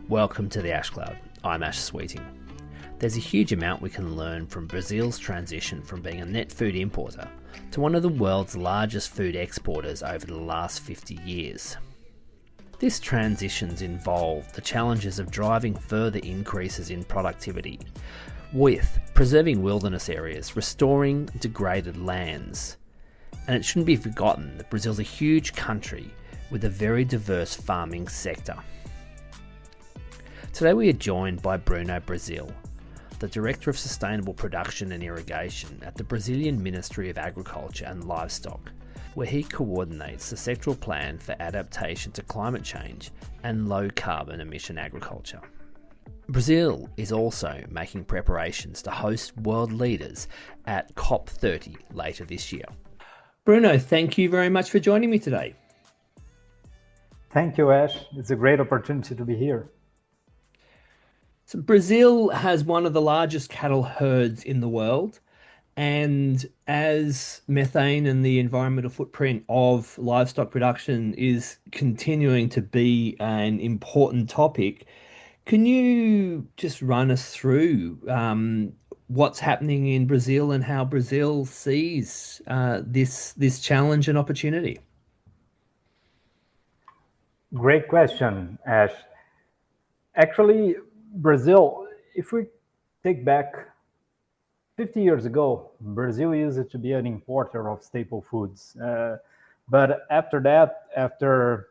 Welcome to the Ash Cloud. I'm Ash Sweeting. There's a huge amount we can learn from Brazil's transition from being a net food importer to one of the world's largest food exporters over the last 50 years. This transition's involved the challenges of driving further increases in productivity, with preserving wilderness areas, restoring degraded lands. And it shouldn't be forgotten that Brazil's a huge country with a very diverse farming sector. Today we are joined by Bruno Brazil, the Director of Sustainable Production and Irrigation at the Brazilian Ministry of Agriculture and Livestock, where he coordinates the sectoral plan for adaptation to climate change and low carbon emission agriculture. Brazil is also making preparations to host world leaders at COP30 later this year. Bruno, thank you very much for joining me today. Thank you, Ash. It's a great opportunity to be here. So Brazil has one of the largest cattle herds in the world, and as methane and the environmental footprint of livestock production is continuing to be an important topic, can you just run us through what's happening in Brazil and how Brazil sees this challenge and opportunity? Great question, Ash. Actually, Brazil, if we take back 50 years ago, Brazil used to be an importer of staple foods. But after that, after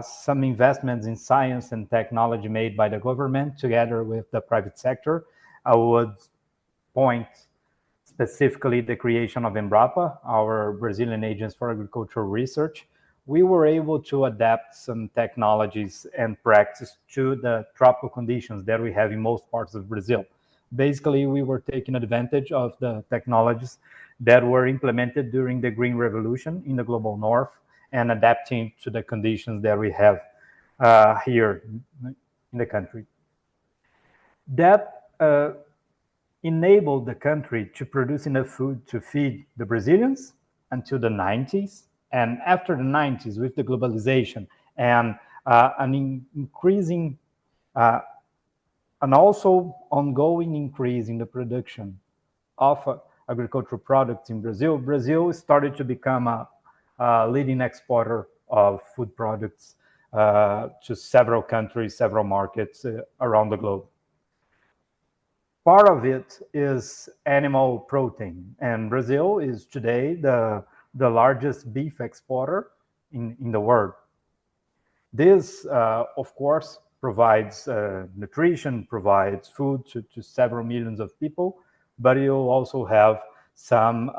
some investments in science and technology made by the government together with the private sector, I would point specifically the creation of Embrapa, our Brazilian Agency for Agricultural Research. We were able to adapt some technologies and practice to the tropical conditions that we have in most parts of Brazil. Basically, we were taking advantage of the technologies that were implemented during the Green Revolution in the global north and adapting to the conditions that we have here in the country. That enabled the country to produce enough food to feed the Brazilians until the 90s. And after the 90s, with the globalization and an increasing and also ongoing increase in the production of agricultural products in Brazil, Brazil started to become a leading exporter of food products to several countries, several markets around the globe. Part of it is animal protein, and Brazil is today the largest beef exporter in the world. This, of course, provides nutrition, provides food to several millions of people, but you also have some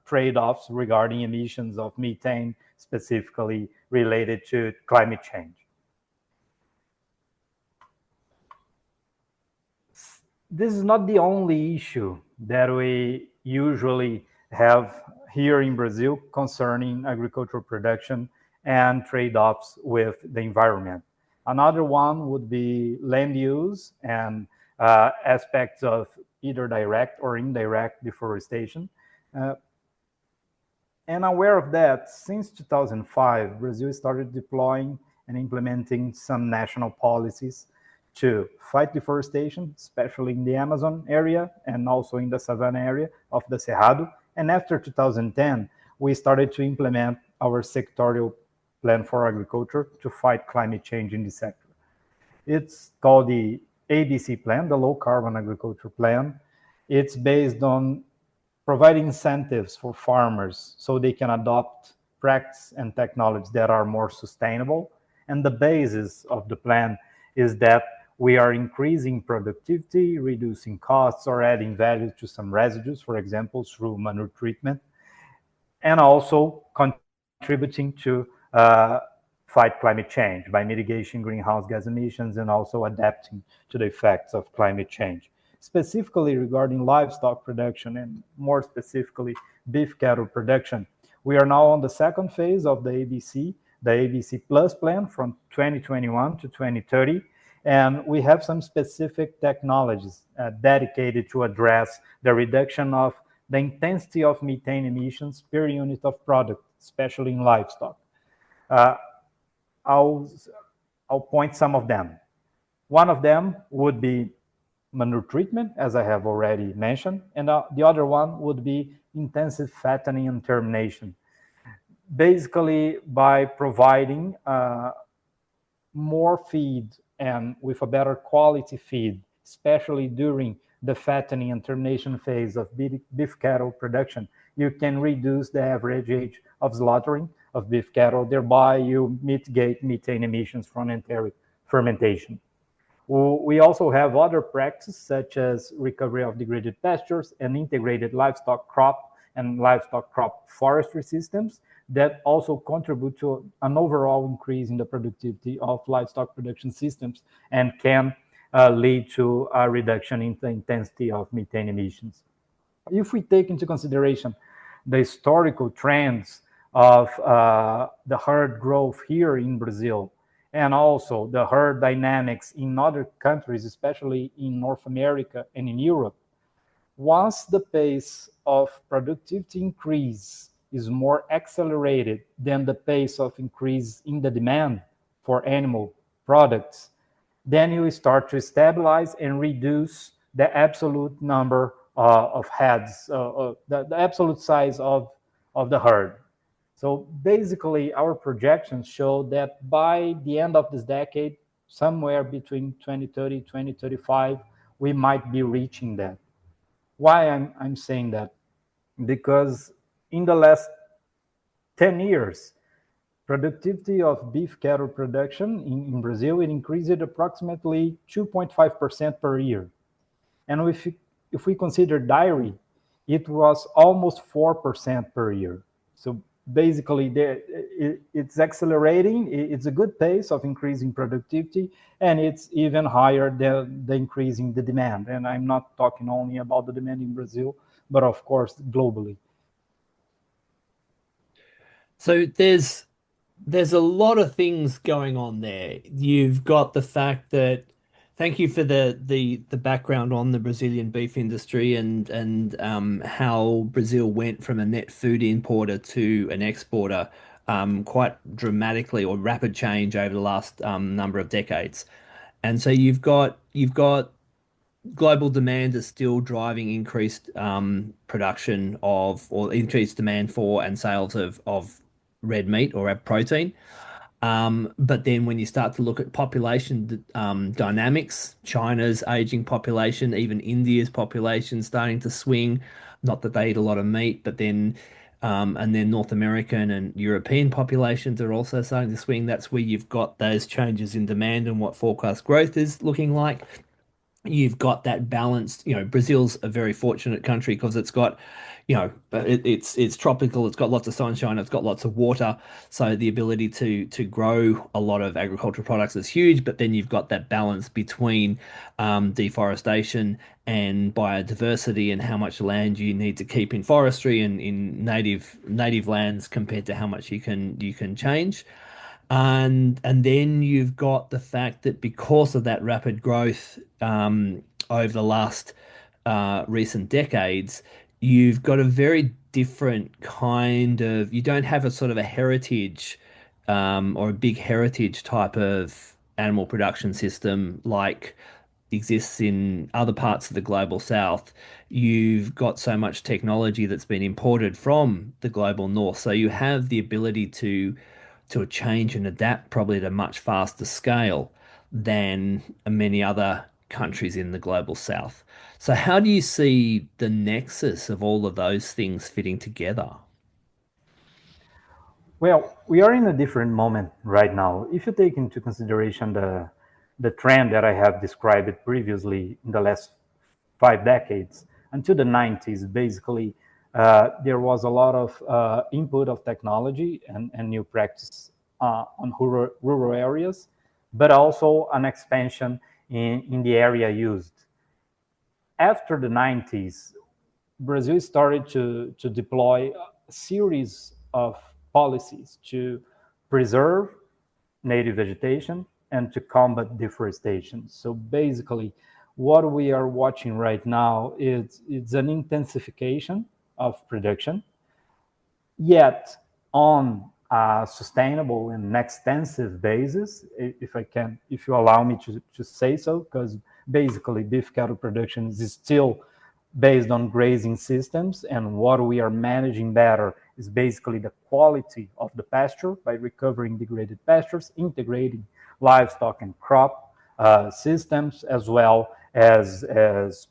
trade-offs regarding emissions of methane, specifically related to climate change. This is not the only issue that we usually have here in Brazil concerning agricultural production and trade-offs with the environment. Another one would be land use and aspects of either direct or indirect deforestation. And aware of that, since 2005, Brazil started deploying and implementing some national policies to fight deforestation, especially in the Amazon area and also in the savanna area of the Cerrado. And after 2010, we started to implement our sectorial plan for agriculture to fight climate change in the sector. It's called the ABC plan, the Low Carbon Agriculture Plan. It's based on providing incentives for farmers so they can adopt practices and technologies that are more sustainable. And the basis of the plan is that we are increasing productivity, reducing costs, or adding value to some residues, for example, through manure treatment, and also contributing to fight climate change by mitigating greenhouse gas emissions and also adapting to the effects of climate change. Specifically regarding livestock production and more specifically beef cattle production, we are now on the second phase of the ABC Plus plan from 2021 to 2030. And we have some specific technologies dedicated to address the reduction of the intensity of methane emissions per unit of product, especially in livestock. I'll point some of them. One of them would be manure treatment, as I have already mentioned, and the other one would be intensive fattening and termination. Basically, by providing more feed and with a better quality feed, especially during the fattening and termination phase of beef cattle production, you can reduce the average age of slaughtering of beef cattle, thereby you mitigate methane emissions from enteric fermentation. We also have other practices such as recovery of degraded pastures and integrated livestock crop and livestock crop forestry systems that also contribute to an overall increase in the productivity of livestock production systems and can lead to a reduction in the intensity of methane emissions. If we take into consideration the historical trends of the herd growth here in Brazil, and also the herd dynamics in other countries, especially in North America and in Europe, once the pace of productivity increase is more accelerated than the pace of increase in the demand for animal products, then you start to stabilize and reduce the absolute number of heads, the absolute size of the herd. So basically, our projections show that by the end of this decade, somewhere between 2030, 2035, we might be reaching that. Why I'm saying that? Because in the last 10 years, productivity of beef cattle production in Brazil, it increased approximately 2.5% per year. And if we consider dairy, it was almost 4% per year. So basically, it's accelerating. It's a good pace of increasing productivity, and it's even higher than the increase in the demand. And I'm not talking only about the demand in Brazil, but of course, globally. So there's a lot of things going on there. You've got the fact that thank you for the background on the Brazilian beef industry and how Brazil went from a net food importer to an exporter quite dramatically or rapid change over the last number of decades. And so you've got global demand is still driving increased production of or increased demand for and sales of red meat or protein. But then when you start to look at population dynamics, China's aging population, even India's population starting to swing. Not that they eat a lot of meat, but then and then North American and European populations are also starting to swing. That's where you've got those changes in demand and what forecast growth is looking like. You've got that balanced, Brazil's a very fortunate country because it's got, it's tropical, it's got lots of sunshine, it's got lots of water. So the ability to grow a lot of agricultural products is huge, but then you've got that balance between deforestation and biodiversity and how much land you need to keep in forestry and in native lands compared to how much you can change. And then you've got the fact that because of that rapid growth over the last recent decades, you've got a very different kind of, you don't have a sort of a heritage or a big heritage type of animal production system like exists in other parts of the global south. You've got so much technology that's been imported from the global north. So you have the ability to change and adapt probably at a much faster scale than many other countries in the global south. So how do you see the nexus of all of those things fitting together? Well, we are in a different moment right now. If you take into consideration the trend that I have described previously in the last 5 decades until the 90s, basically, there was a lot of input of technology and new practice on rural areas, but also an expansion in the area used. After the 90s, Brazil started to deploy a series of policies to preserve native vegetation and to combat deforestation. So basically, what we are watching right now is it's an intensification of production, yet on sustainable and extensive basis, if you allow me to say so, because basically beef cattle production is still based on grazing systems, and what we are managing better is basically the quality of the pasture by recovering degraded pastures, integrating livestock and crop systems, as well as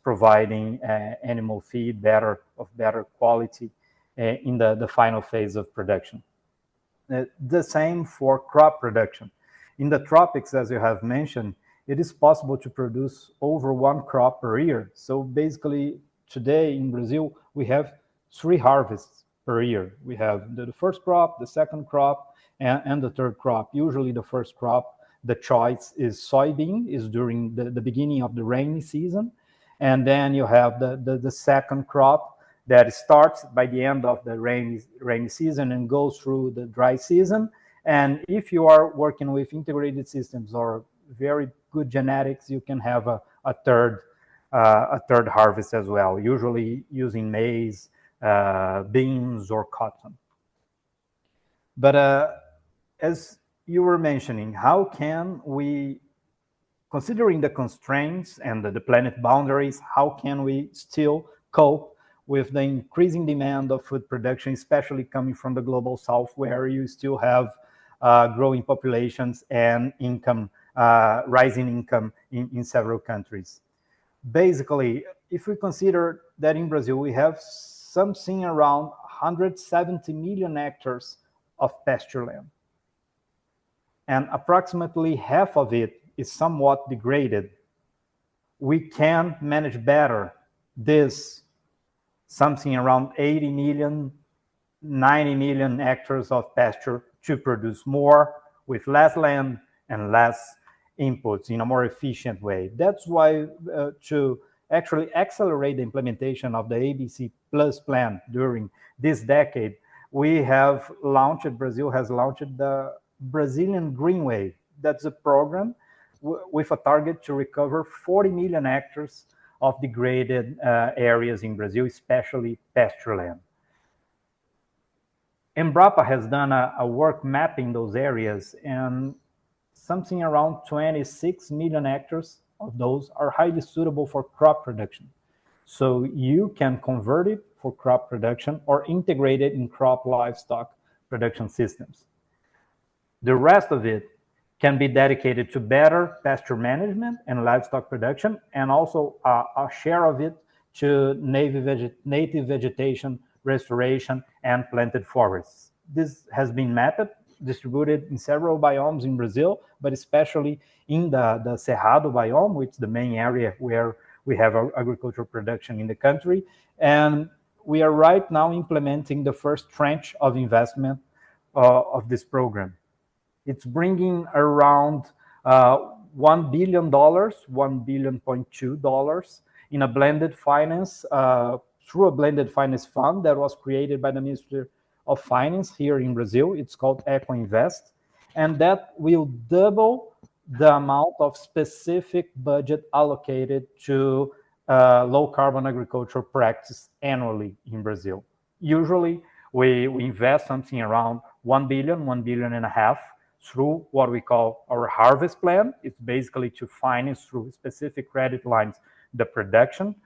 providing animal feed of better quality in the final phase of production. The same for crop production. In the tropics, as you have mentioned, it is possible to produce over one crop per year. So basically, today in Brazil, we have 3 harvests per year. We have the first crop, the second crop, and the third crop. Usually the first crop, the choice is soybean, is during the beginning of the rainy season. And then you have the second crop that starts by the end of the rainy season and goes through the dry season. And if you are working with integrated systems or very good genetics, you can have a third harvest as well, usually using maize, beans, or cotton. But as you were mentioning, how can we, considering the constraints and the planet boundaries, how can we still cope with the increasing demand of food production, especially coming from the global south, where you still have growing populations and rising income in several countries? Basically, if we consider that in Brazil we have something around 170 million hectares of pasture land, and approximately half of it is somewhat degraded, we can manage better this something around 80 million, 90 million hectares of pasture to produce more with less land and less inputs in a more efficient way. That's why to actually accelerate the implementation of the ABC Plus plan during this decade, Brazil has launched the Brazilian Greenway. That's a program with a target to recover 40 million hectares of degraded areas in Brazil, especially pasture land. Embrapa has done a work mapping those areas, and something around 26 million hectares of those are highly suitable for crop production. So you can convert it for crop production or integrate it in crop livestock production systems. The rest of it can be dedicated to better pasture management and livestock production, and also a share of it to native vegetation restoration and planted forests. This has been mapped, distributed in several biomes in Brazil, but especially in the Cerrado biome, which is the main area where we have agricultural production in the country. And we are right now implementing the first tranche of investment of this program. It's bringing around $1 billion, $1.2 billion in a blended finance, through a blended finance fund that was created by the Ministry of Finance here in Brazil. It's called Eco Invest, and that will double the amount of specific budget allocated to low carbon agricultural practice annually in Brazil. Usually, we invest something around 1 billion, 1.5 billion through what we call our harvest plan. It's basically to finance through specific credit lines the production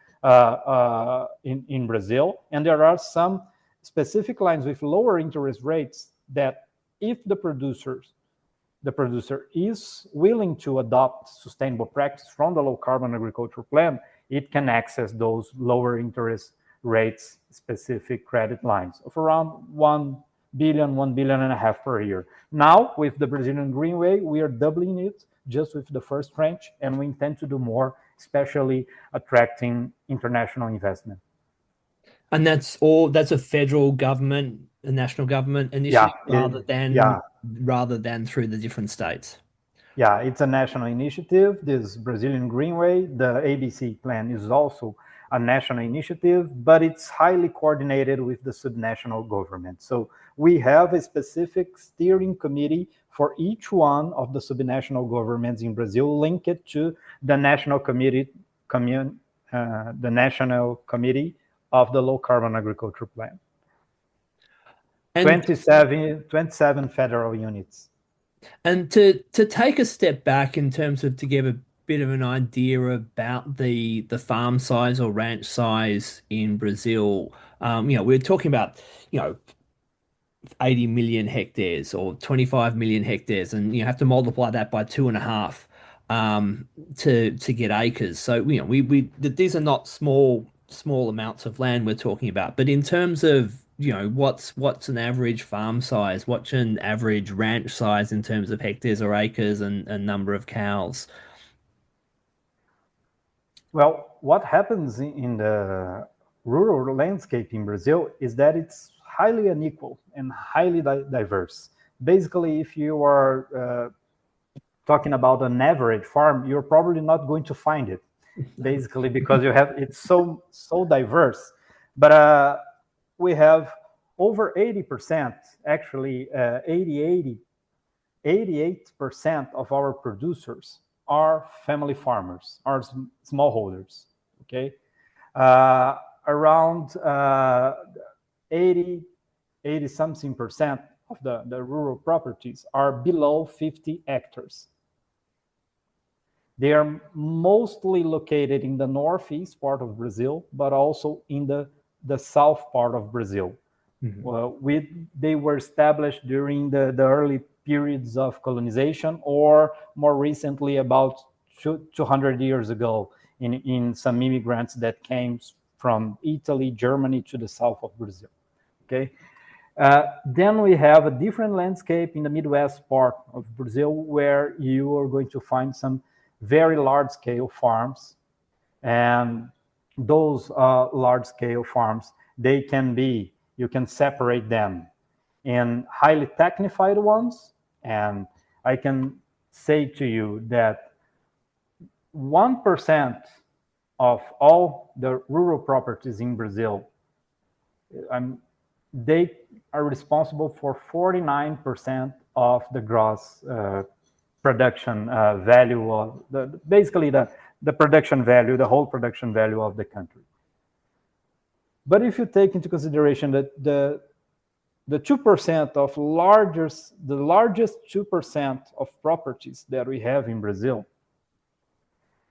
in Brazil. And there are some specific lines with lower interest rates that if the producer is willing to adopt sustainable practice from the low carbon agricultural plan, it can access those lower interest rates specific credit lines of around 1 billion, 1.5 billion per year. Now, with the Brazilian Greenway, we are doubling it just with the first tranche, and we intend to do more, especially attracting international investment. And that's a federal government, a national government initiative, rather than through the different states. Yeah, it's a national initiative, this Brazilian Greenway. The ABC plan is also a national initiative, but it's highly coordinated with the subnational government. So we have a specific steering committee for each one of the subnational governments in Brazil, linked to the national committee, the national committee of the low carbon agriculture plan. And 27 federal units. And to take a step back in terms of to give a bit of an idea about the farm size or ranch size in Brazil, we're talking about, you know, 80 million hectares or 25 million hectares, and you have to multiply that by two and a half to get acres. So, these are not small amounts of land we're talking about. But in terms of, what's an average farm size? What's an average ranch size in terms of hectares or acres and number of cows? Well, what happens in the rural landscape in Brazil is that it's highly unequal and highly diverse. Basically, if you are talking about an average farm, you're probably not going to find it, basically because it's so diverse. But we have over 80%, actually 88% of our producers are family farmers, are smallholders. Okay, around 80 something percent of the rural properties are below 50 hectares. They are mostly located in the northeast part of Brazil, but also in the south part of Brazil. They were established during the early periods of colonization, or more recently, about 200 years ago, in some immigrants that came from Italy, Germany to the south of Brazil. Okay. Then we have a different landscape in the Midwest part of Brazil, where you are going to find some very large-scale farms, and those large-scale farms, you can separate them in highly technified ones, and I can say to you that 1% of all the rural properties in Brazil, they are responsible for 49% of the gross production value of basically the production value, the whole production value of the country. But if you take into consideration that the 2% of the largest 2% of properties that we have in Brazil,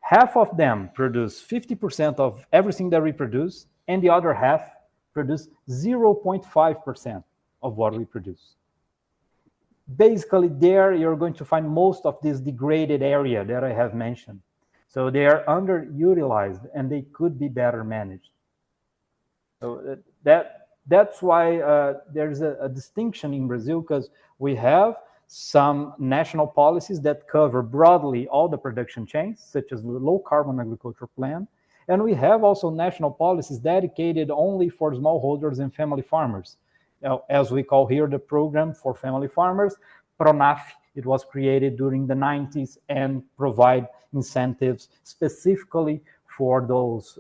half of them produce 50% of everything that we produce, and the other half produce 0.5% of what we produce. Basically, there you're going to find most of this degraded area that I have mentioned. So they are underutilized and they could be better managed. So that's why there's a distinction in Brazil, because we have some national policies that cover broadly all the production chains, such as the low carbon agriculture plan. And we have also national policies dedicated only for smallholders and family farmers. As we call here the Program for Family Farmers, PRONAF. It was created during the 90s and provide incentives specifically for those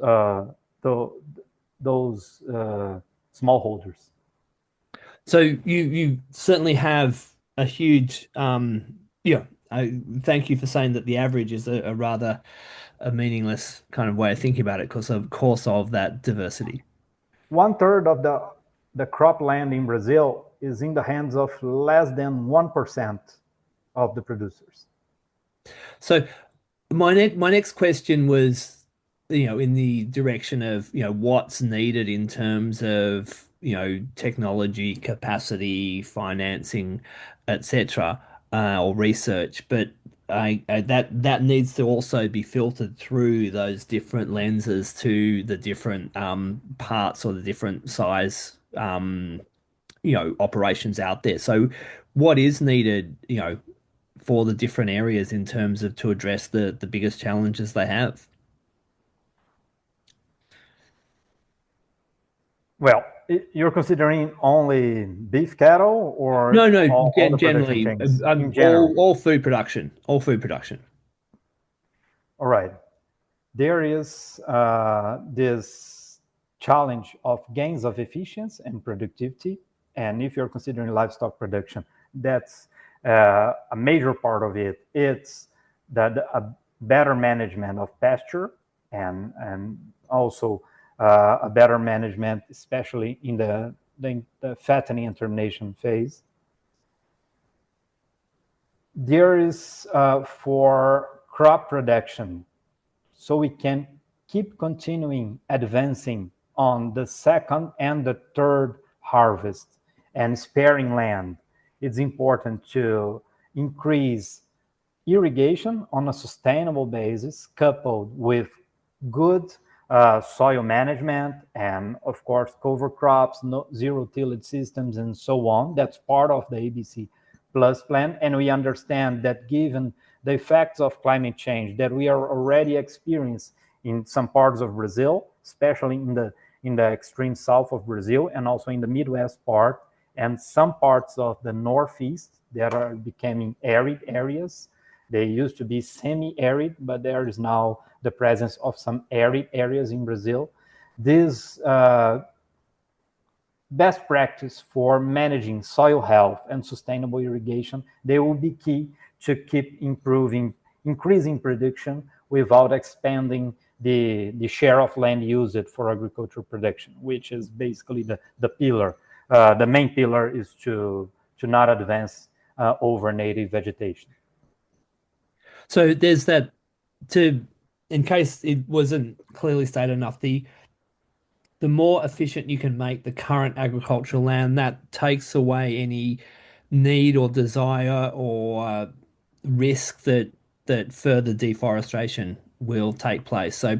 smallholders. So you certainly have a huge thank you for saying that the average is a rather a meaningless kind of way of thinking about it, because of course of that diversity. 1/3 of the cropland in Brazil is in the hands of less than 1% of the producers. So my next question was, in the direction of, what's needed in terms of, technology, capacity, financing, etc., or research. But that needs to also be filtered through those different lenses to the different parts or the different size operations out there. So what is needed, for the different areas in terms of to address the biggest challenges they have? Well, you're considering only beef cattle, or No, all the production generally, chains in general? all food production, all food production. All right. There is this challenge of gains of efficiency and productivity. And if you're considering livestock production, that's a major part of it. It's a better management of pasture, and also a better management, especially in the the fattening and termination phase. There is for crop production, so we can keep continuing advancing on the second and the third harvest and sparing land. It's important to increase irrigation on a sustainable basis, coupled with good soil management and, of course, cover crops, zero tillage systems, and so on. That's part of the ABC Plus plan. And we understand that given the effects of climate change that we are already experiencing in some parts of Brazil, especially in the extreme south of Brazil and also in the Midwest part, and some parts of the Northeast that are becoming arid areas. They used to be semi-arid, but there is now the presence of some arid areas in Brazil. This best practice for managing soil health and sustainable irrigation, they will be key to keep increasing production without expanding the share of land used for agricultural production, which is basically the pillar. The main pillar is to not advance over native vegetation. So there's that, in case it wasn't clearly stated enough, the more efficient you can make the current agricultural land, that takes away any need or desire or risk that further deforestation will take place. So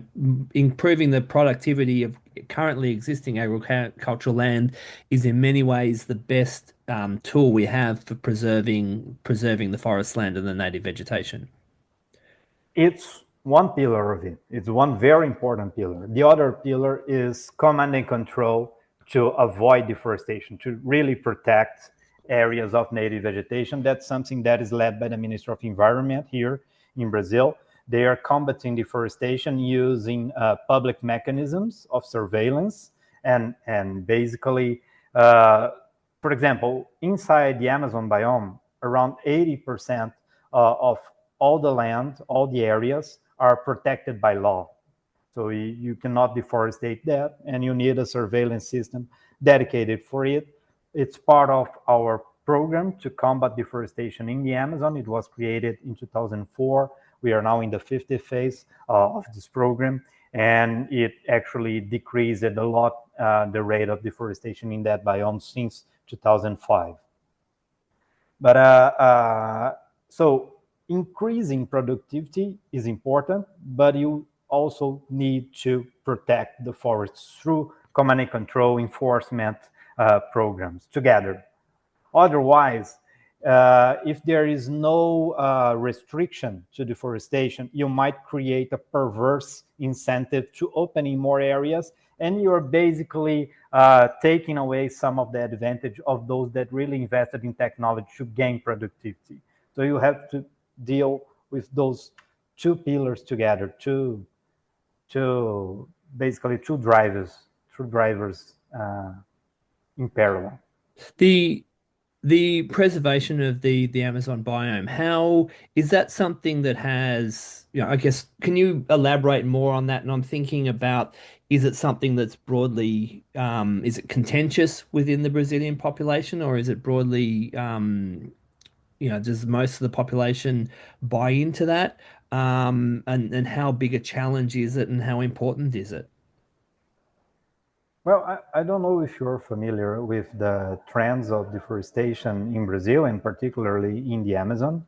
improving the productivity of currently existing agricultural land is in many ways the best tool we have for preserving the forest land and the native vegetation. It's one pillar of it. It's one very important pillar. The other pillar is command and control to avoid deforestation, to really protect areas of native vegetation. That's something that is led by the Ministry of Environment here in Brazil. They are combating deforestation using public mechanisms of surveillance and basically, for example, inside the Amazon biome, around 80% of all the land, all the areas are protected by law. So you cannot deforestate that, and you need a surveillance system dedicated for it. It's part of our program to combat deforestation in the Amazon. It was created in 2004. We are now in the 50th phase of this program, and it actually decreased a lot the rate of deforestation in that biome since 2005. But so increasing productivity is important, but you also need to protect the forests through command and control enforcement programs together. Otherwise, if there is no restriction to deforestation, you might create a perverse incentive to opening more areas, and you're basically taking away some of the advantage of those that really invested in technology to gain productivity. So you have to deal with those two pillars together, basically two drivers in parallel. The preservation of the Amazon biome, how is that something that has, I guess, can you elaborate more on that? And I'm thinking about, is it something that's broadly, is it contentious within the Brazilian population, or is it broadly, does most of the population buy into that? And how big a challenge is it, and how important is it? Well, I don't know if you're familiar with the trends of deforestation in Brazil, and particularly in the Amazon,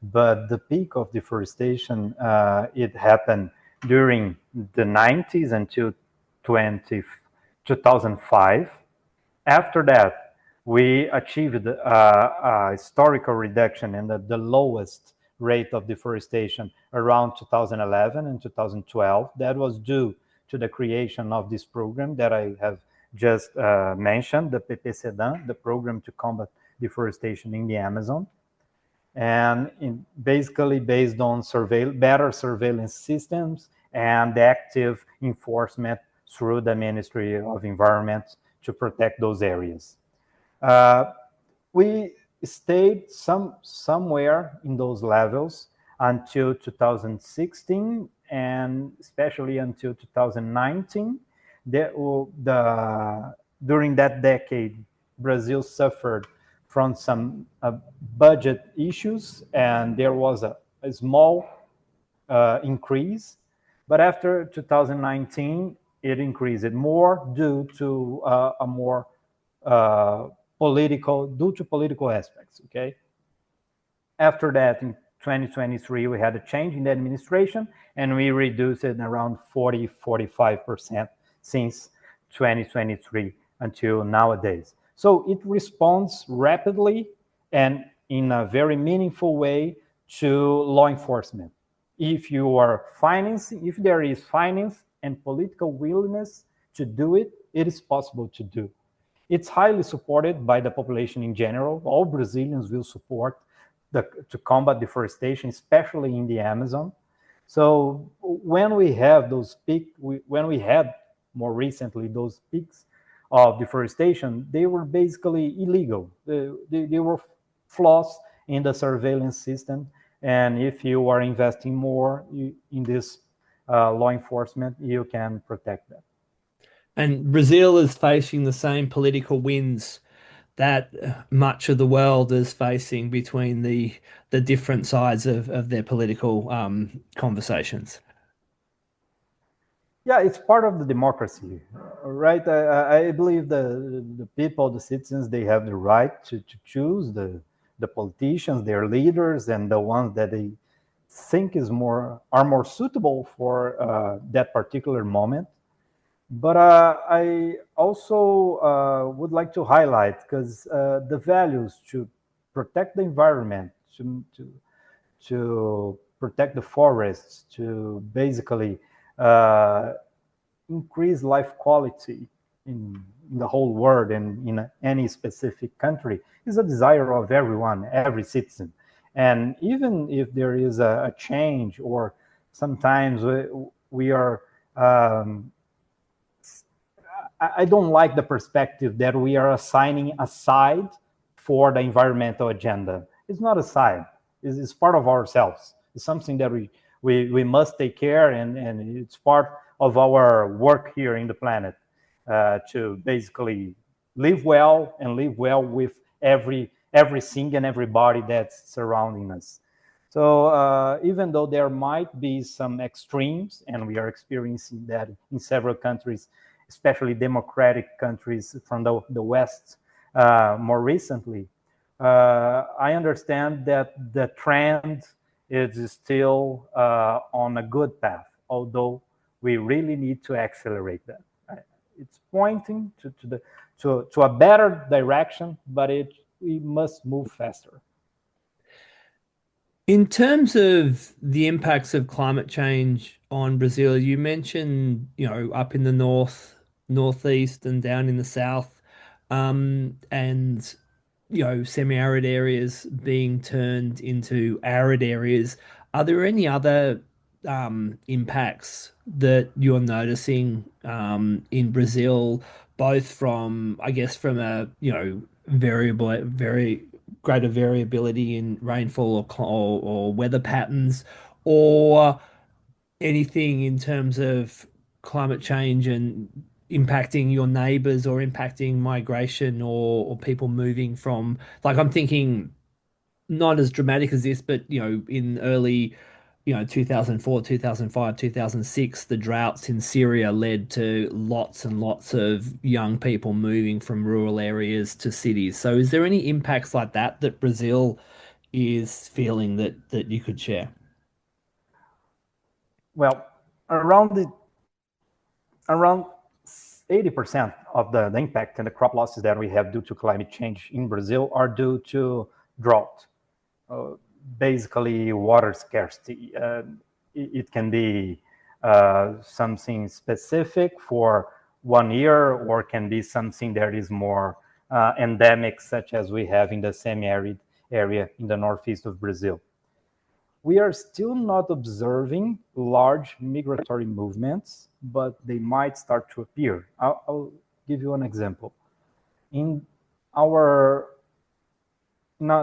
but the peak of deforestation, it happened during the 90s until 2005. After that, we achieved a historical reduction in the lowest rate of deforestation around 2011 and 2012. That was due to the creation of this program that I have just mentioned, the PPCDAN, the program to combat deforestation in the Amazon. And basically based on better surveillance systems and active enforcement through the Ministry of Environment to protect those areas. We stayed somewhere in those levels until 2016, and especially until 2019. The during that decade, Brazil suffered from some budget issues, and there was a small increase. But after 2019, it increased more due to a more due to political aspects. Okay. After that, in 2023, we had a change in the administration, and we reduced it around 45% since 2023 until nowadays. So it responds rapidly and in a very meaningful way to law enforcement. If there is finance and political willingness to do it, it is possible to do. It's highly supported by the population in general. All Brazilians will support to combat deforestation, especially in the Amazon. So when we have those when we had more recently those peaks of deforestation, they were basically illegal. They were flaws in the surveillance system. And if you are investing more in this law enforcement, you can protect them. And Brazil is facing the same political winds that much of the world is facing between the different sides of their political conversations. Yeah, it's part of the democracy, right? I believe the people, the citizens, they have the right to choose the politicians, their leaders, and the ones that they think are more suitable for that particular moment. But I also would like to highlight because the values to protect the environment, to protect the forests, to basically increase life quality in the whole world and in any specific country is a desire of everyone, every citizen. And even if there is a change, or sometimes we are, I don't like the perspective that we are assigning a side for the environmental agenda. It's not a side. It's part of ourselves. It's something that we must take care, and it's part of our work here in the planet to basically live well and live well with everything and everybody that's surrounding us. So even though there might be some extremes, and we are experiencing that in several countries, especially democratic countries from the West more recently, I understand that the trend is still on a good path, although we really need to accelerate that. It's pointing to a better direction, but we must move faster. In terms of the impacts of climate change on Brazil, you mentioned, up in the northeast and down in the south, and semi-arid areas being turned into arid areas. Are there any other impacts that you're noticing in Brazil, both from, I guess, from a very greater variability in rainfall or weather patterns, or anything in terms of climate change and impacting your neighbors or impacting migration or people moving from, like, I'm thinking not as dramatic as this, but in early 2004, 2005, 2006, the droughts in Syria led to lots and lots of young people moving from rural areas to cities. So is there any impacts like that Brazil is feeling that you could share? Well, around 80% of the impact and the crop losses that we have due to climate change in Brazil are due to drought, basically water scarcity. It can be something specific for 1 year, or can be something that is more endemic, such as we have in the semi-arid area in the northeast of Brazil. We are still not observing large migratory movements, but they might start to appear. I'll give you an example. In the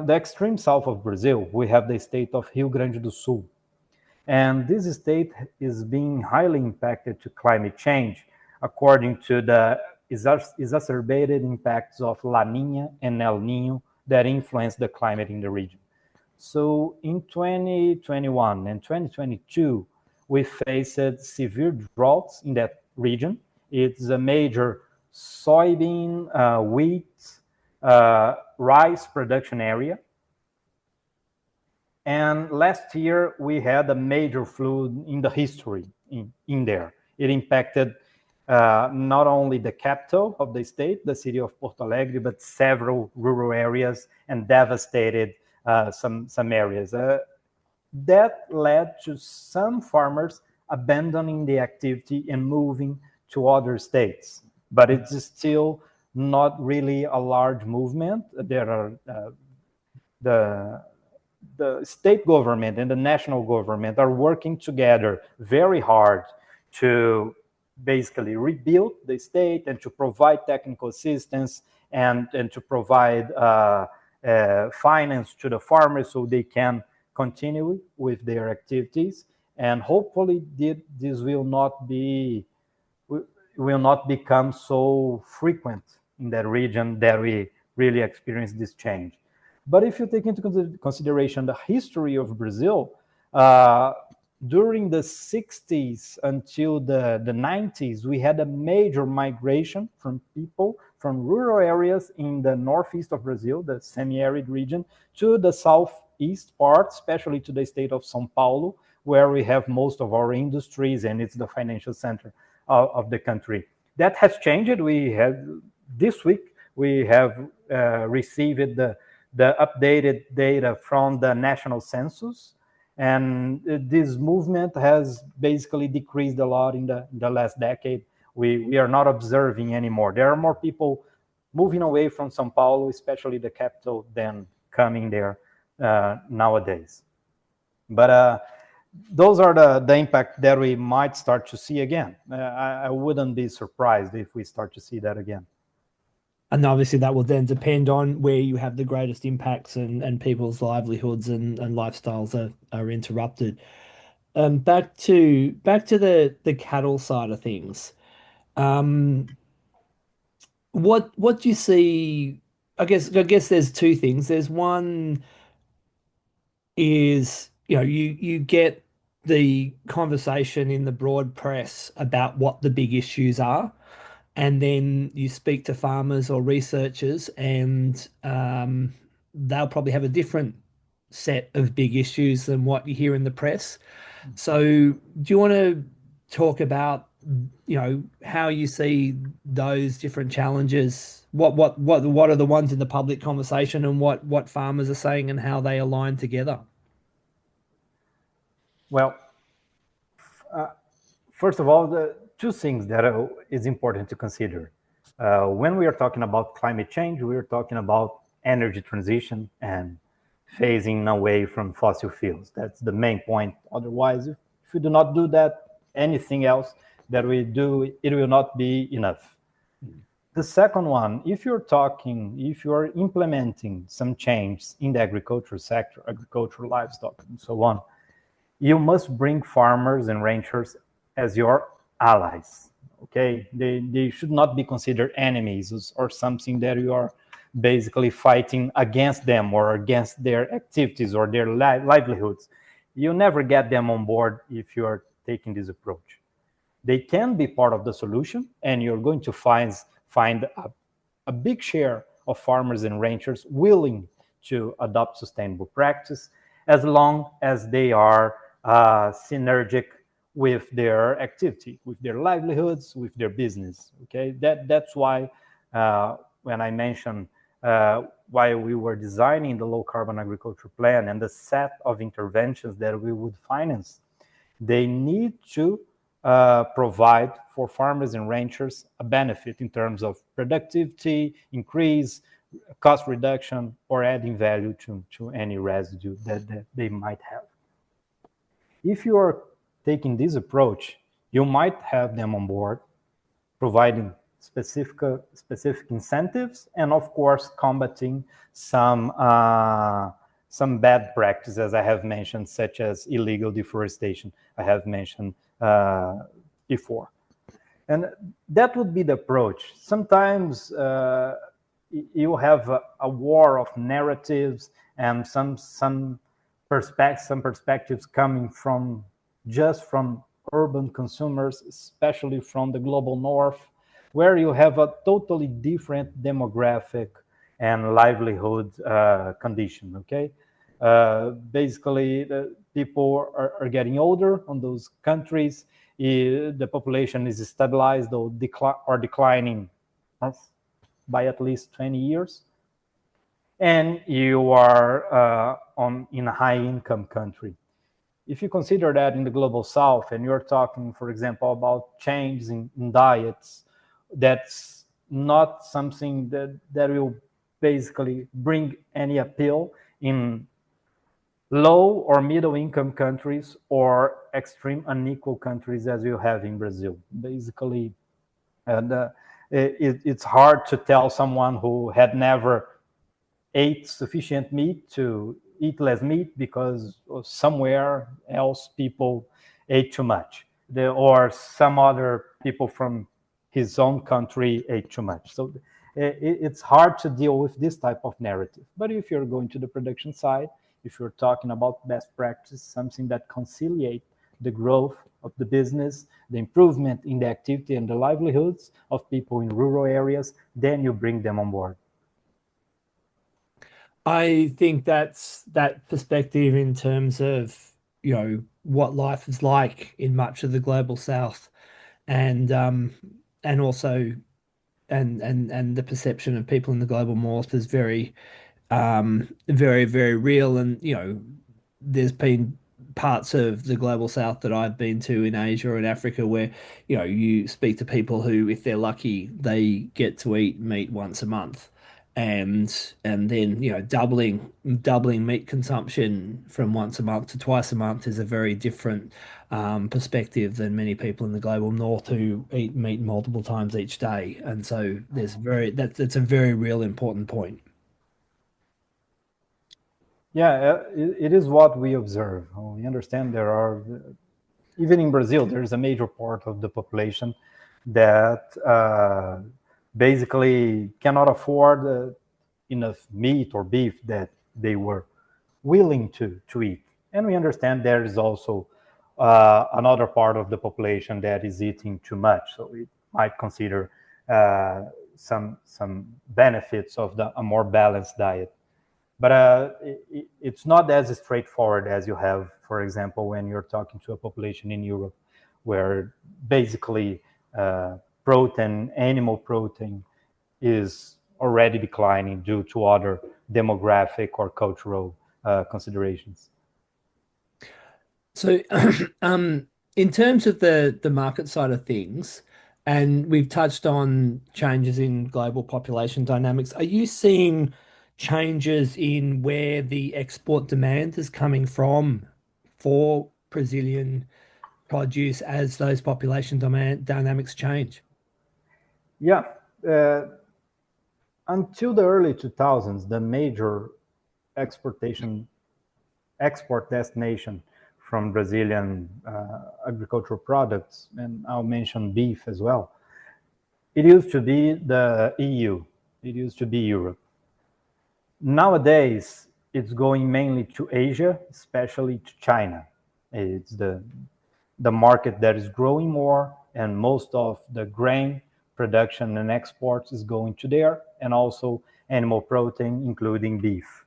extreme south of Brazil, we have the state of Rio Grande do Sul. And this state is being highly impacted to climate change, according to the exacerbated impacts of La Nina and El Nino that influence the climate in the region. So in 2021 and 2022, we faced severe droughts in that region. It's a major soybean, wheat, rice production area. And last year, we had a major flood in the history in there. It impacted not only the capital of the state, the city of Porto Alegre, but several rural areas and devastated some areas. That led to some farmers abandoning the activity and moving to other states. But it's still not really a large movement. There are the state government and the national government are working together very hard to basically rebuild the state and to provide technical assistance and to provide finance to the farmers so they can continue with their activities. And hopefully this will not become so frequent in that region that we really experience this change. But if you take into consideration the history of Brazil, during the 60s until the 90s, we had a major migration from people from rural areas in the northeast of Brazil, the semi-arid region, to the southeast part, especially to the state of São Paulo, where we have most of our industries and it's the financial center of the country. That has changed. This week, we have received the updated data from the national census, and this movement has basically decreased a lot in the last decade. We are not observing anymore. There are more people moving away from São Paulo, especially the capital, than coming there nowadays. But those are the impact that we might start to see again. I wouldn't be surprised if we start to see that again. And obviously that will then depend on where you have the greatest impacts and people's livelihoods and lifestyles are interrupted. Back to the cattle side of things. What do you see? I guess there's two things. There's one is, you get the conversation in the broad press about what the big issues are, and then you speak to farmers or researchers, and they'll probably have a different set of big issues than what you hear in the press. So do you want to talk about, how you see those different challenges? What are the ones in the public conversation, and what farmers are saying, and how they align together? Well, first of all, the two things that is important to consider. When we are talking about climate change, we are talking about energy transition and phasing away from fossil fuels. That's the main point. Otherwise, if we do not do that, anything else that we do, it will not be enough. The second one, if you are implementing some change in the agricultural sector, agricultural, livestock, and so on, you must bring farmers and ranchers as your allies. Okay, they should not be considered enemies or something that you are basically fighting against them or against their activities or their livelihoods. You never get them on board if you are taking this approach. They can be part of the solution, and you're going to find a big share of farmers and ranchers willing to adopt sustainable practice, as long as they are synergic with their activity, with their livelihoods, with their business. Okay, that's why when I mentioned why we were designing the low carbon agriculture plan and the set of interventions that we would finance, they need to provide for farmers and ranchers a benefit in terms of productivity increase, cost reduction, or adding value to any residue that they might have. If you are taking this approach, you might have them on board, providing specific incentives, and of course combating some bad practices, as I have mentioned, such as illegal deforestation. I have mentioned before. And that would be the approach. Sometimes you have a war of narratives and some perspectives coming from just from urban consumers, especially from the global north, where you have a totally different demographic and livelihood condition. Okay, basically the people are getting older on those countries. The population is stabilized or declining by at least 20 years, and you are in a high income country. If you consider that in the global south, and you're talking, for example, about changes in diets, that's not something that will basically bring any appeal in low or middle income countries or extreme unequal countries as you have in Brazil. Basically, and it's hard to tell someone who had never ate sufficient meat to eat less meat because somewhere else people ate too much, or some other people from his own country ate too much. So it's hard to deal with this type of narrative. But if you're going to the production side, if you're talking about best practice, something that conciliate the growth of the business, the improvement in the activity and the livelihoods of people in rural areas, then you bring them on board. I think that's that perspective in terms of, what life is like in much of the global south, and also and the perception of people in the global north is very very, very real. And, there's been parts of the global south that I've been to in Asia or in Africa where, you speak to people who, if they're lucky, they get to eat meat once a month. And then, doubling meat consumption from once a month to twice a month is a very different perspective than many people in the global north who eat meat multiple times each day. And so that's a very real important point. Yeah, it is what we observe. We understand there are, even in Brazil, there's a major part of the population that basically cannot afford enough meat or beef that they were willing to eat. And we understand there is also another part of the population that is eating too much. So we might consider some benefits of a more balanced diet. But it's not as straightforward as you have, for example, when you're talking to a population in Europe, where basically animal protein, is already declining due to other demographic or cultural considerations. So, in terms of the market side of things, and we've touched on changes in global population dynamics, are you seeing changes in where the export demand is coming from for Brazilian produce as those population demand dynamics change? Yeah. Until the early 2000s, the major export destination from Brazilian agricultural products, and I'll mention beef as well, it used to be the EU, it used to be Europe. Nowadays, it's going mainly to Asia, especially to China. It's the market that is growing more, and most of the grain production and exports is going to there, and also animal protein, including beef.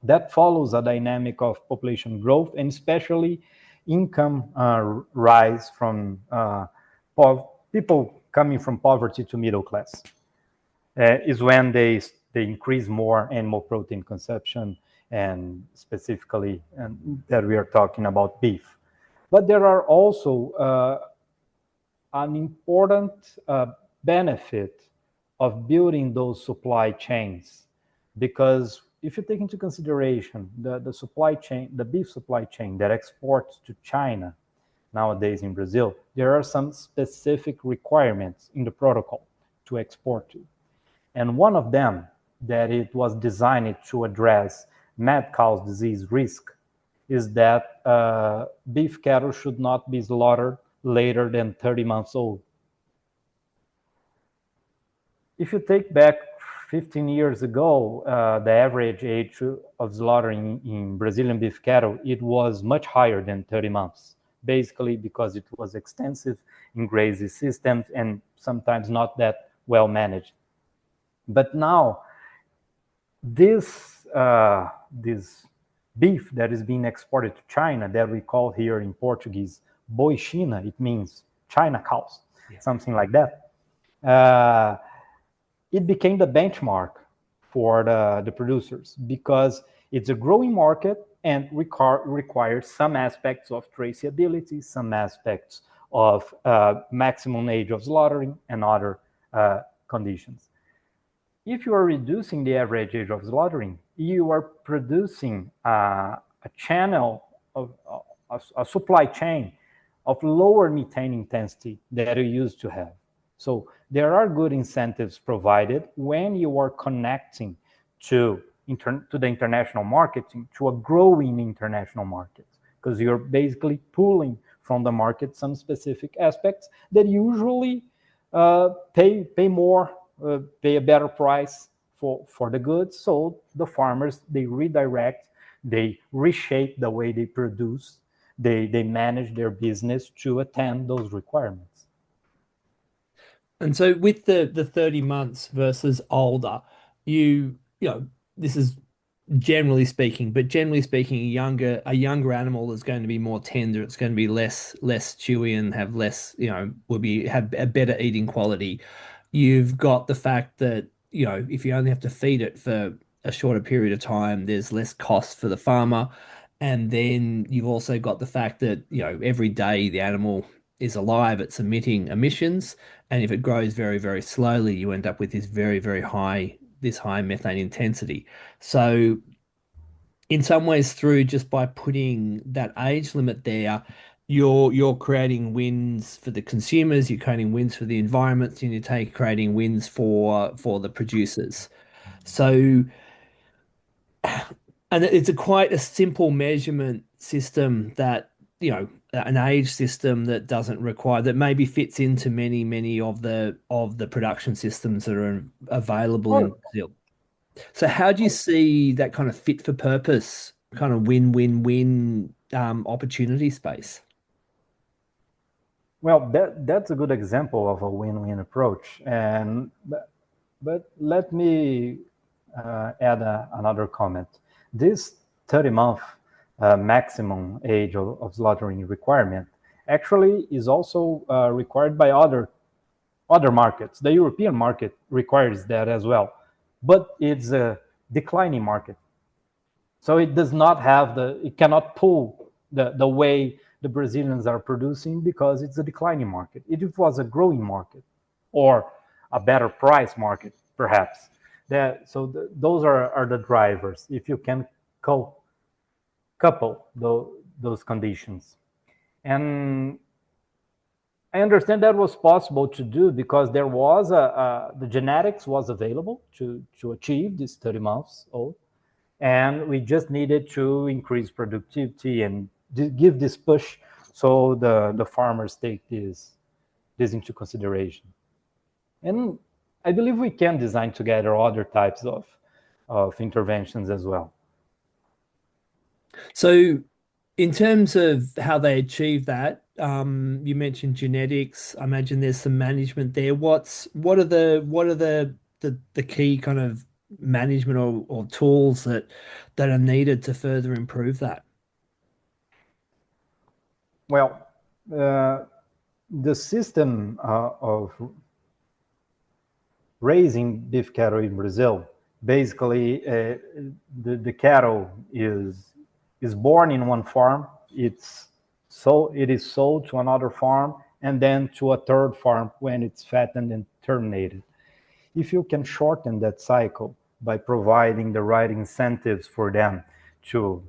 That follows a dynamic of population growth and especially income rise from people coming from poverty to middle class. Is when they increase more animal protein consumption, and specifically that we are talking about beef. But there are also an important benefit of building those supply chains, because if you take into consideration the supply chain, the beef supply chain that exports to China nowadays in Brazil, there are some specific requirements in the protocol to export to. And one of them, that it was designed to address mad cow disease risk, is that beef cattle should not be slaughtered later than 30 months old. if you take back 15 years ago, the average age of slaughtering in Brazilian beef cattle, it was much higher than 30 months, basically because it was extensive in grazing systems and sometimes not that well managed. But now, this beef that is being exported to China, that we call here in Portuguese boi China, it means China cows, something like that. It became the benchmark for the producers because it's a growing market and requires some aspects of traceability, some aspects of maximum age of slaughtering, and other conditions. If you are reducing the average age of slaughtering, you are producing a channel of a supply chain of lower methane intensity that you used to have. So there are good incentives provided when you are connecting to the international marketing, to a growing international market, because you're basically pulling from the market some specific aspects that usually pay more, pay a better price for the goods. So the farmers, they redirect, they reshape the way they produce, they manage their business to attend those requirements. And so with the 30 months versus older, this is generally speaking, but generally speaking, a younger animal is going to be more tender. It's going to be less chewy and have less, have a better eating quality. You've got the fact that, if you only have to feed it for a shorter period of time, there's less cost for the farmer. And then you've also got the fact that, every day the animal is alive, it's emitting emissions. And if it grows very, very slowly, you end up with this very, very high methane intensity. So in some ways, through just by putting that age limit there, you're creating wins for the consumers, you're creating wins for the environment, and you're creating wins for the producers. So, and it's quite a simple measurement system that, an age system that doesn't require, that maybe fits into many of the production systems that are available in Brazil. So how do you see that kind of fit for purpose, kind of win-win-win opportunity space? Well, that's a good example of a win-win approach. But let me add another comment. This 30-month maximum age of slaughtering requirement actually is also required by other markets. The European market requires that as well, but it's a declining market. So it does not have it cannot pull the way the Brazilians are producing because it's a declining market. If it was a growing market or a better price market, perhaps. Those are the drivers, if you can couple those conditions. And I understand that was possible to do because there was the genetics was available to achieve this 30 months old, and we just needed to increase productivity and give this push so the farmers take this into consideration. And I believe we can design together other types of interventions as well. So in terms of how they achieve that, you mentioned genetics. I imagine there's some management there. What are the key kind of management or tools that are needed to further improve that? Well, the system of raising beef cattle in Brazil, basically, the cattle is born in one farm. It is sold to another farm and then to a third farm when it's fattened and terminated. If you can shorten that cycle by providing the right incentives for them to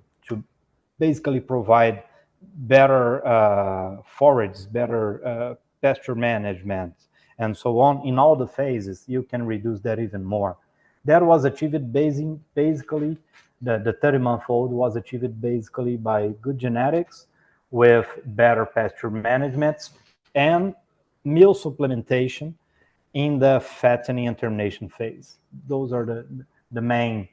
basically provide better forages, better pasture management, and so on in all the phases, you can reduce that even more. That was achieved basically, the 30-month-old was achieved basically by good genetics with better pasture management and meal supplementation in the fattening and termination phase. Those are the main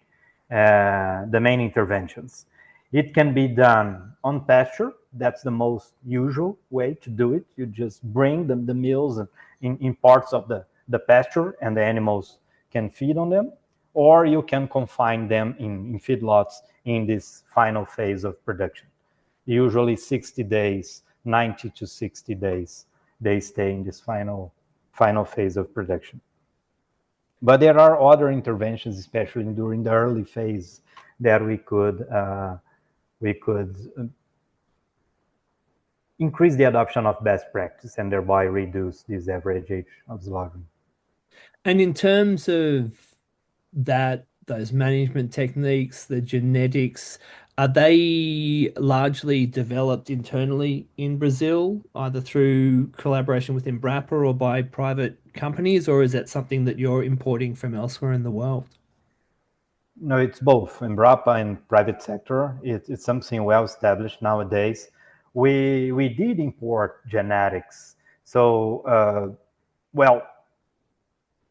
interventions. It can be done on pasture. That's the most usual way to do it. You just bring the meals in parts of the pasture, and the animals can feed on them, or you can confine them in feedlots in this final phase of production. Usually 60 days, 90 to 60 days, they stay in this final phase of production. But there are other interventions, especially during the early phase, that we could increase the adoption of best practice and thereby reduce this average age of slaughtering. And in terms of those management techniques, the genetics, are they largely developed internally in Brazil, either through collaboration with Embrapa or by private companies, or is that something that you're importing from elsewhere in the world? No, it's both Embrapa and private sector. It's something well established nowadays. We did import genetics. So,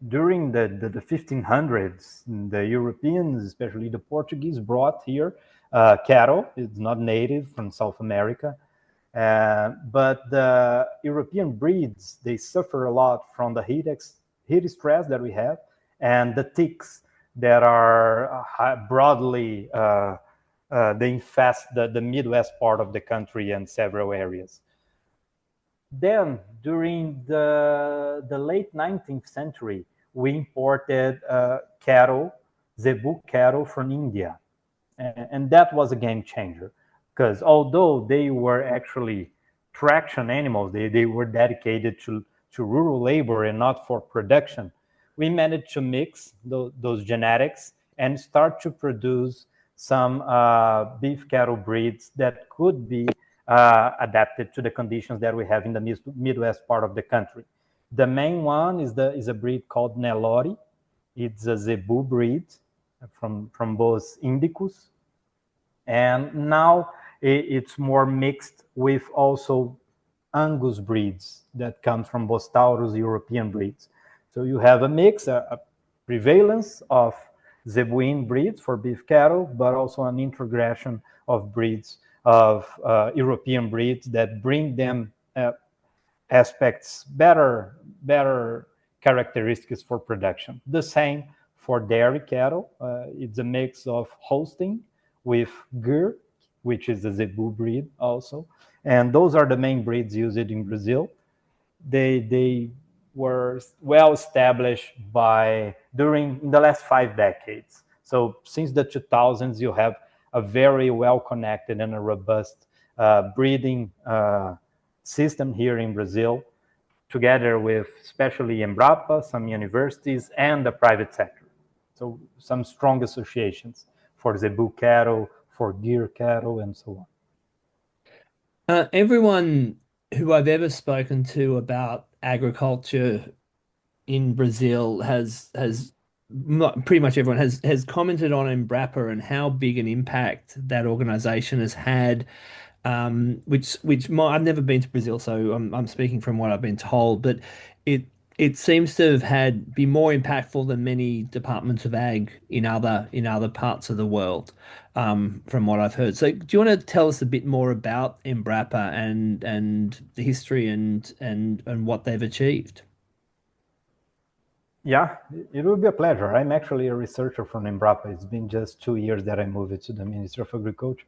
during the 1500s, the Europeans, especially the Portuguese, brought here cattle. It's not native from South America. But the European breeds, they suffer a lot from the heat stress that we have, and the ticks that are broadly, they infest the Midwest part of the country and several areas. Then, during the late 19th century, we imported cattle, zebu cattle from India. And that was a game changer, because although they were actually traction animals, they were dedicated to rural labor and not for production, we managed to mix those genetics and start to produce some beef cattle breeds that could be adapted to the conditions that we have in the Midwest part of the country. The main one is a breed called Nelore. It's a zebu breed from both Indicus, and now it's more mixed with also Angus breeds that come from both Taurus European breeds. So you have a mix, a prevalence of Zebuin breeds for beef cattle, but also an integration of breeds of European breeds that bring them aspects, better characteristics for production. The same for dairy cattle. It's a mix of Holstein with Gyr, which is a zebu breed also. And those are the main breeds used in Brazil. They were well established in the last 5 decades. So since the 2000s, you have a very well connected and a robust breeding system here in Brazil, together with especially Embrapa, some universities, and the private sector. So some strong associations for zebu cattle, for Gyr cattle, and so on. Everyone who I've ever spoken to about agriculture in Brazil has pretty much everyone has commented on Embrapa and how big an impact that organization has had. I've never been to Brazil, so I'm speaking from what I've been told, but it seems to have been more impactful than many departments of ag in other parts of the world, from what I've heard. So, do you want to tell us a bit more about Embrapa and the history and what they've achieved? Yeah, it will be a pleasure. I'm actually a researcher from Embrapa. It's been just 2 years that I moved to the Ministry of Agriculture.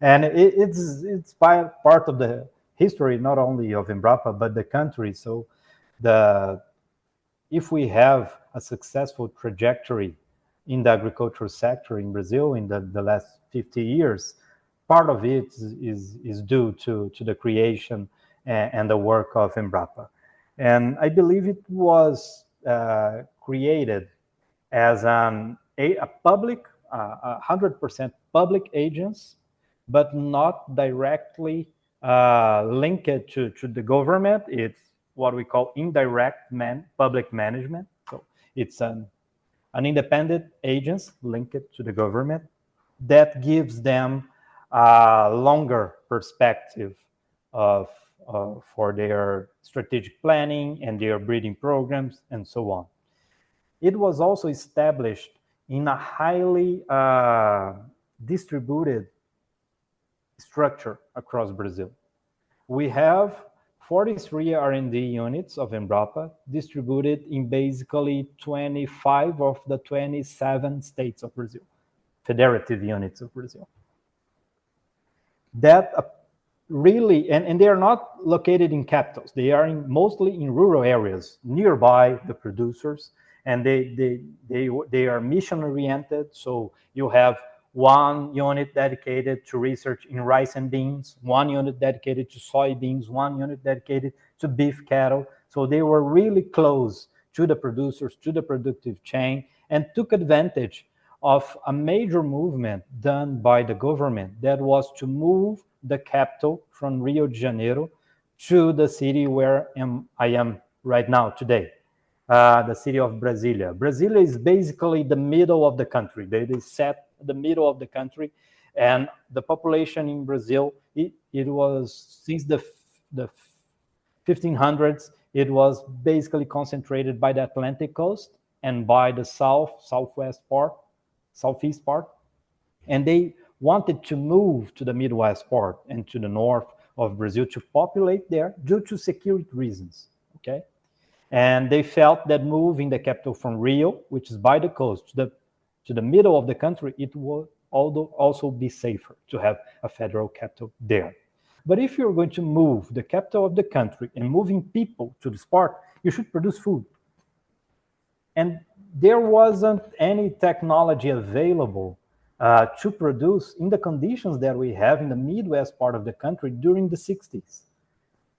And it's part of the history, not only of Embrapa, but the country. So if we have a successful trajectory in the agricultural sector in Brazil in the last 50 years, part of it is due to the creation and the work of Embrapa. And I believe it was created as a public, 100% public agency, but not directly linked to the government. It's what we call indirect public management. So it's an independent agency linked to the government that gives them a longer perspective of for their strategic planning and their breeding programs and so on. It was also established in a highly distributed structure across Brazil. We have 43 R&D units of Embrapa distributed in basically 25 of the 27 states of Brazil, federative units of Brazil. That really, and they are not located in capitals. They are mostly in rural areas nearby the producers, and they are mission oriented. So you have one unit dedicated to research in rice and beans, one unit dedicated to soybeans, one unit dedicated to beef cattle. So they were really close to the producers, to the productive chain, and took advantage of a major movement done by the government that was to move the capital from Rio de Janeiro to the city where I am right now today, the city of Brasilia. Brasilia is basically the middle of the country. It is set the middle of the country, and the population in Brazil, it was since the 1500s, it was basically concentrated by the Atlantic coast and by the southeast part, and they wanted to move to the Midwest part and to the north of Brazil to populate there due to security reasons, okay? And they felt that moving the capital from Rio, which is by the coast, to the middle of the country, it would also be safer to have a federal capital there. But if you're going to move the capital of the country and moving people to this part, you should produce food. And there wasn't any technology available to produce in the conditions that we have in the Midwest part of the country during the 60s.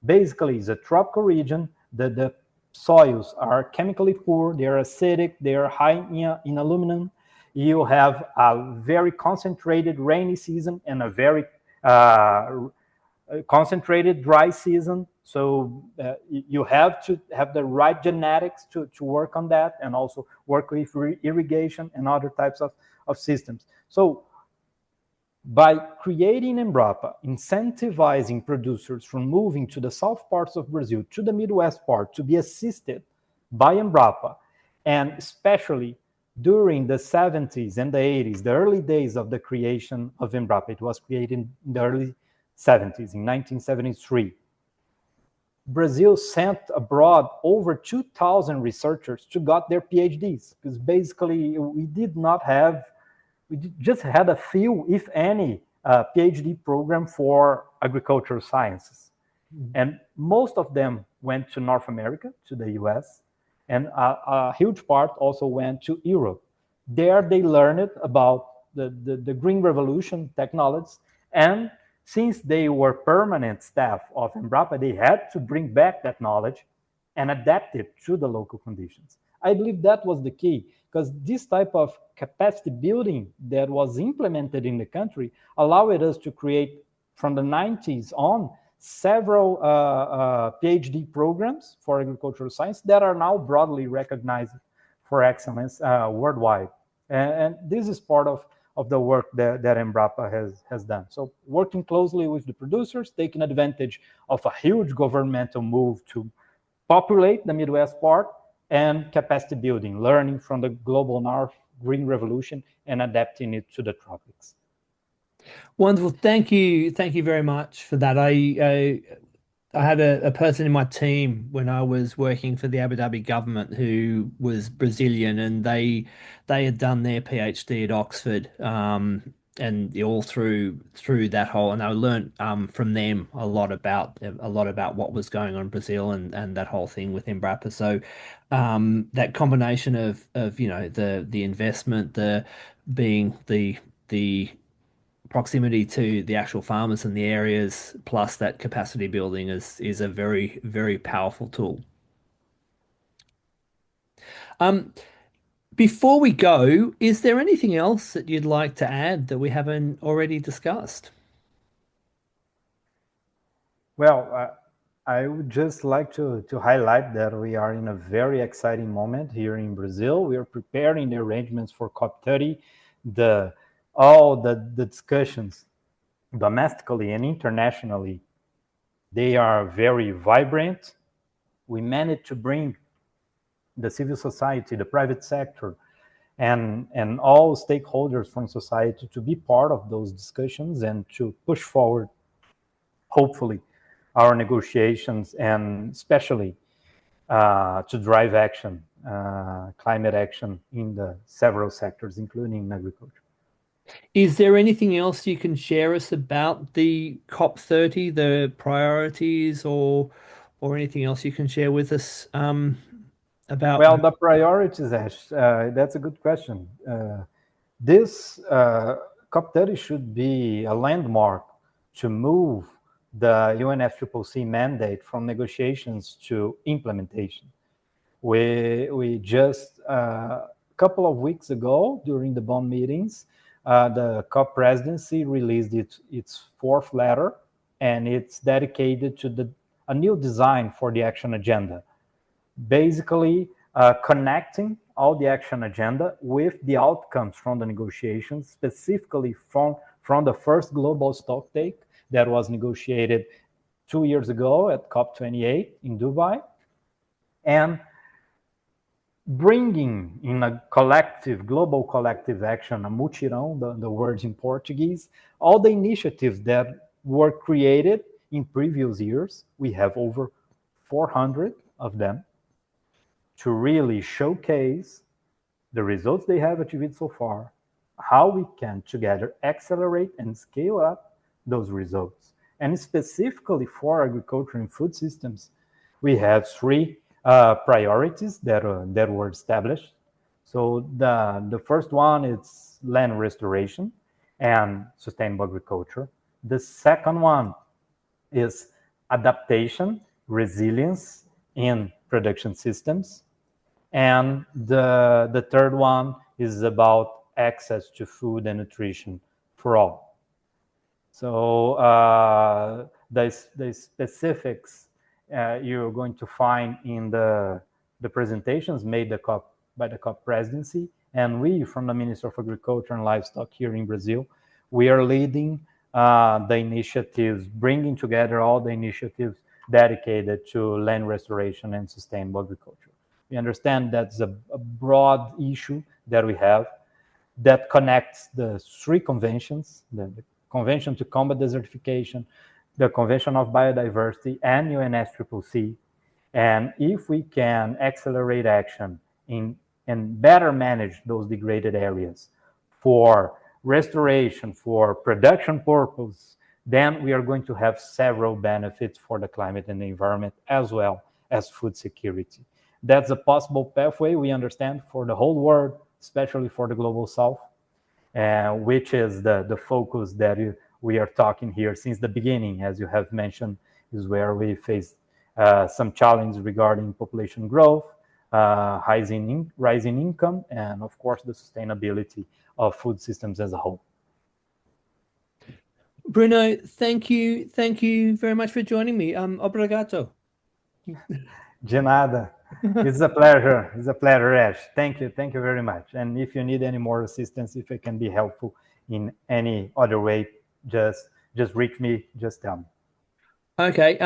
Basically, it's a tropical region. The soils are chemically poor, they are acidic, they are high in aluminum. You have a very concentrated rainy season and a very concentrated dry season. So you have to have the right genetics to work on that, and also work with irrigation and other types of systems. So by creating Embrapa, incentivizing producers from moving to the south parts of Brazil, to the Midwest part, to be assisted by Embrapa, and especially during the 70s and the 80s, the early days of the creation of Embrapa, it was created in the early 70s, in 1973. Brazil sent abroad over 2,000 researchers to got their PhDs, because basically we just had a few, if any, PhD program for agricultural sciences. And most of them went to North America, to the US, and a huge part also went to Europe. There they learned about the Green Revolution technologies, and since they were permanent staff of Embrapa, they had to bring back that knowledge and adapt it to the local conditions. I believe that was the key, because this type of capacity building that was implemented in the country allowed us to create, from the 90s on, several PhD programs for agricultural science that are now broadly recognized for excellence worldwide. And this is part of the work that Embrapa has done. So working closely with the producers, taking advantage of a huge governmental move to populate the Midwest part, and capacity building, learning from the global North Green Revolution and adapting it to the tropics. Wonderful. Thank you very much for that. I had a person in my team when I was working for the Abu Dhabi government who was Brazilian, and they had done their PhD at Oxford, and all through that whole, and I learned from them a lot about what was going on in Brazil and that whole thing with Embrapa. So that combination of the investment, the proximity to the actual farmers and the areas, plus that capacity building is a very, very powerful tool. Before we go, is there anything else that you'd like to add that we haven't already discussed? Well, I would just like to highlight that we are in a very exciting moment here in Brazil. We are preparing the arrangements for COP30, all the discussions domestically and internationally They are very vibrant. We managed to bring the civil society, the private sector, and all stakeholders from society to be part of those discussions and to push forward, hopefully, our negotiations, and especially to drive action, climate action in the several sectors, including agriculture. Is there anything else you can share us about the COP30, the priorities, or anything else you can share with us about? Well, the priorities, Ash, that's a good question. This COP30 should be a landmark to move the UNFCCC mandate from negotiations to implementation. We just a couple of weeks ago during the Bonn meetings, the COP presidency released its fourth letter, and it's dedicated to a new design for the action agenda. Basically, connecting all the action agenda with the outcomes from the negotiations, specifically from the first global stocktake that was negotiated 2 years ago at COP28 in Dubai, and bringing in a global collective action, a mutirão, the word in Portuguese, all the initiatives that were created in previous years. We have over 400 of them to really showcase the results they have achieved so far, how we can together accelerate and scale up those results. And specifically for agriculture and food systems, we have three priorities that were established. So the first one is land restoration and sustainable agriculture. The second one is adaptation, resilience in production systems. And the third one is about access to food and nutrition for all. So the specifics you're going to find in the presentations made by the COP presidency. And we, from the Ministry of Agriculture and Livestock here in Brazil, we are leading the initiatives, bringing together all the initiatives dedicated to land restoration and sustainable agriculture. We understand that's a broad issue that we have that connects the three conventions, the Convention to Combat Desertification, the Convention of Biodiversity, and UNFCCC. And if we can accelerate action and better manage those degraded areas for restoration, for production purpose, then we are going to have several benefits for the climate and the environment, as well as food security. That's a possible pathway, we understand, for the whole world, especially for the Global South, which is the focus that we are talking here since the beginning, as you have mentioned, is where we face some challenges regarding population growth, rising income, and of course the sustainability of food systems as a whole. Bruno, thank you very much for joining me. Obrigado. De nada. It's a pleasure, Ash. Thank you very much. And if you need any more assistance, if I can be helpful in any other way, just reach me, just tell me. Okay.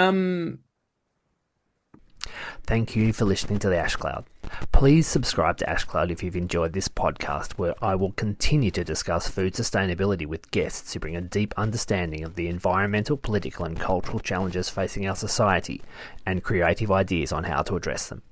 Thank you for listening to the Ash Cloud. Please subscribe to Ash Cloud if you've enjoyed this podcast, where I will continue to discuss food sustainability with guests who bring a deep understanding of the environmental, political, and cultural challenges facing our society and creative ideas on how to address them.